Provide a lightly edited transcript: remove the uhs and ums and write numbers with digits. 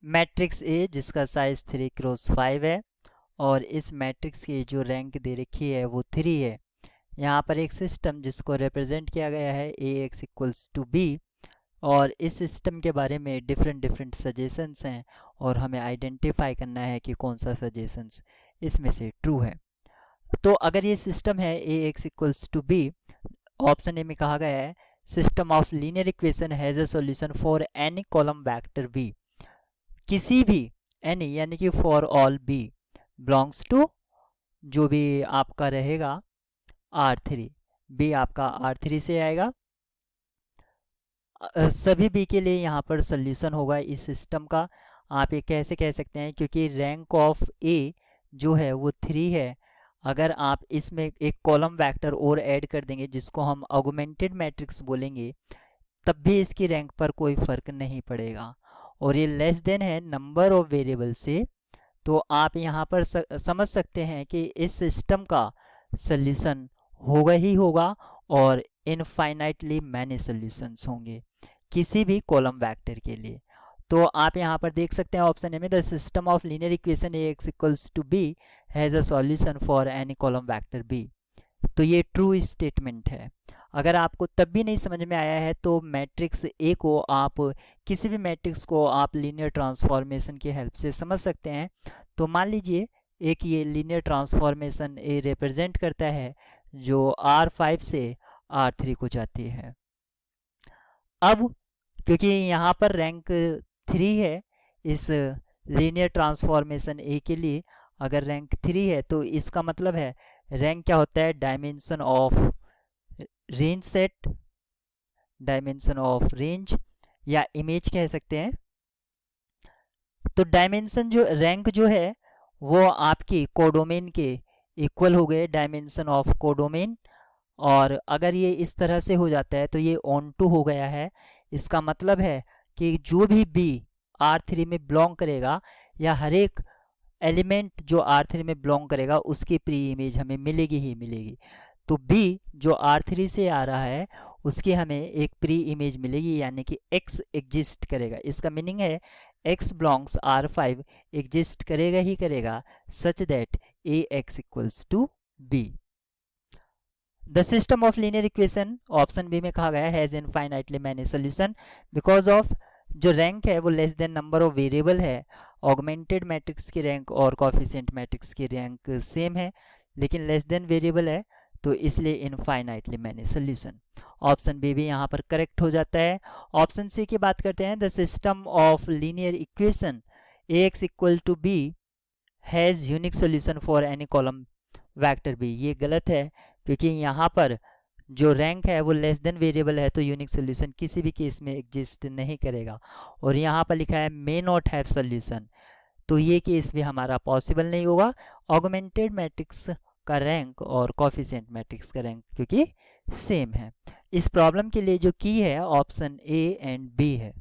Matrix A जिसका size 3x5 है और इस मैट्रिक्स की जो रैंक दे रखी है वो 3 है। यहाँ पर एक सिस्टम जिसको रिप्रेजेंट किया गया है Ax इक्वल्स टू बी, और इस सिस्टम के बारे में डिफरेंट सजेशंस हैं और हमें आइडेंटिफाई करना है कि कौन सा सजेशंस इसमें से ट्रू है। तो अगर ये सिस्टम है Ax equals to B, option A में कहा गया है system of linear equation has a solution for any column vector B, किसी भी एनी यानी कि for all B belongs to जो भी आपका रहेगा R3, बी आपका R3 से आएगा। सभी बी के लिए यहाँ पर सोल्यूशन होगा इस सिस्टम का। आप ये कैसे कह सकते हैं, क्योंकि रैंक ऑफ ए जो है वो 3 है। अगर आप इसमें एक कॉलम वेक्टर और ऐड कर देंगे जिसको हम ऑगमेंटेड मैट्रिक्स बोलेंगे, तब भी इसकी रैंक पर कोई फर्क नहीं पड़ेगा और ये लेस देन है नंबर ऑफ वेरिएबल से। तो आप यहाँ पर समझ सकते हैं कि इस सिस्टम का सल्यूशन होगा ही होगा और इनफाइनाइटली मैनी सॉल्यूशंस होंगे किसी भी कॉलम वेक्टर के लिए। तो आप यहाँ पर देख सकते हैं ऑप्शन ए में the system of linear equation Ax equals to B has a solution for any column vector B. तो ये ट्रू स्टेटमेंट है। अगर आपको तब भी नहीं समझ में आया है तो मैट्रिक्स ए को आप किसी भी मैट्रिक्स को आप लीनियर ट्रांसफॉर्मेशन की हेल्प से समझ सकते हैं। तो मान लीजिए एक ये लीनियर ट्रांसफॉर्मेशन ए रिप्रेजेंट करता है जो R5 से R3 को जाती है। अब क्योंकि यहाँ पर रैंक 3 है इस लीनियर ट्रांसफॉर्मेशन ए के लिए, अगर रैंक 3 है तो इसका मतलब है रैंक क्या होता है, dimension of range set, dimension of range या इमेज कह सकते हैं। तो डायमेंशन जो रैंक जो है वो आपकी कोडोमेन के इक्वल हो गए, डायमेंशन ऑफ कोडोमेन। और अगर ये इस तरह से हो जाता है तो ये ऑन टू हो गया है। इसका मतलब है कि जो भी बी R3 में बिलोंग करेगा या हर एक एलिमेंट जो R3 में बिलोंग करेगा उसकी प्री इमेज हमें मिलेगी ही मिलेगी। तो B जो R3 से आ रहा है उसकी हमें एक प्री इमेज मिलेगी, यानी कि X एग्जिस्ट करेगा। इसका मीनिंग है X बिलोंग्स R5 एग्जिस्ट करेगा ही करेगा such that Ax equals to B। The system of linear equation option B में कहा गया has infinitely many solution because of जो रैंक है वो less than number of variable है। ऑगमेंटेड मैट्रिक्स की रैंक और कोफिशिएंट मैट्रिक्स की रैंक सेम है लेकिन लेस देन वेरिएबल है, तो इसलिए infinitely many solution. Option B भी यहाँ पर करेक्ट हो जाता है। ऑप्शन सी की बात करते हैं the system of linear equation Ax equal to B has unique solution for any column vector B. ये गलत है क्योंकि यहाँ पर जो रैंक है वो लेस देन वेरिएबल है तो यूनिक सोल्यूशन किसी भी केस में एग्जिस्ट नहीं करेगा। और यहाँ पर लिखा है मे नॉट हैव सोल्यूशन, तो ये केस भी हमारा पॉसिबल नहीं होगा। ऑगमेंटेड मैट्रिक्स का रैंक और कोफिशिएंट मैट्रिक्स का रैंक क्योंकि सेम है। इस प्रॉब्लम के लिए जो की है ऑप्शन ए एंड बी है।